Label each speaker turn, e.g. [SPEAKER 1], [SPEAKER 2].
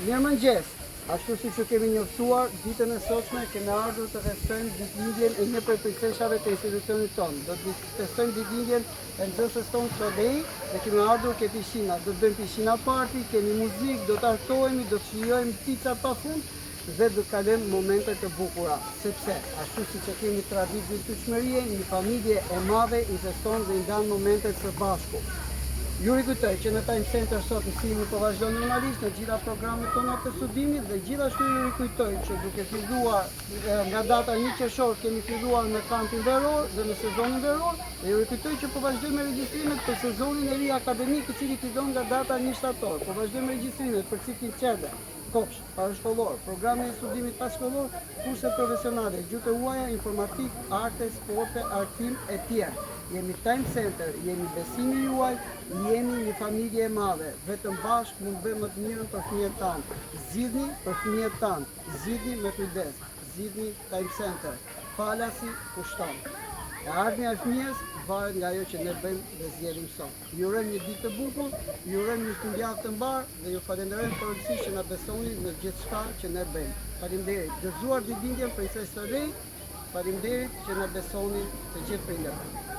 [SPEAKER 1] Mirëmëngjes. Ashtu si që kemi njoftuar, ditën e sotshme kemi ardhur të festojmë ditëlindjen e një prej princeshave të institucionit tonë. Do të festojmë ditëlindjen e nxënëses tonë Sodei dhe kemi ardhur ke piscina. Do të bëjmë piscina party, kemi muzikë, do të artohemi, do të shijojmë pica pafund dhe do të kalojmë momente të bukura, sepse ashtu si që kemi traditë ditëshmërie, një familje e madhe i feston dhe i ndan momentet së bashku. Ju rikujtoj që në Time Center sot mësimi po vazhdon normalisht në gjitha programet tona të studimit dhe gjithashtu ju rikujtoj që duke filluar nga data 1 qershor kemi filluar në kampin veror dhe në sezonin veror dhe ju rikujtoj që po vazhdojmë me regjistrimet për sezonin e ri akademik i cili fillon nga data 1 shtator. Po vazhdojmë me regjistrimet për ciklin qerde, kopsh, parashkollor, programe e studimit passhkollor, kurse profesionale, gjuhë huaja, informatik, arte, sporte, artim e tjerë. Jemi Time Center, jemi besimi juaj, jemi një familje e madhe, vetëm bashkë mund bëjmë më të mirën për fëmijët tanë. Zgjidhni për fëmijët tanë, zgjidhni me kujdes, zgjidhni Time Center. Falasi kushton. E ardhmja e fëmijës varet nga ajo që ne bëjmë dhe zgjedhim sot. Ju urojmë një ditë të bukur, ju urojmë një fundjavë të mbarë dhe ju falenderojmë përgjithsisht që na besoni në gjithçka që ne bëjmë. Faleminderit. Gëzuar ditëlindjen Princesë Sodei. Faleminderit që na besoni të gjithë prindërve.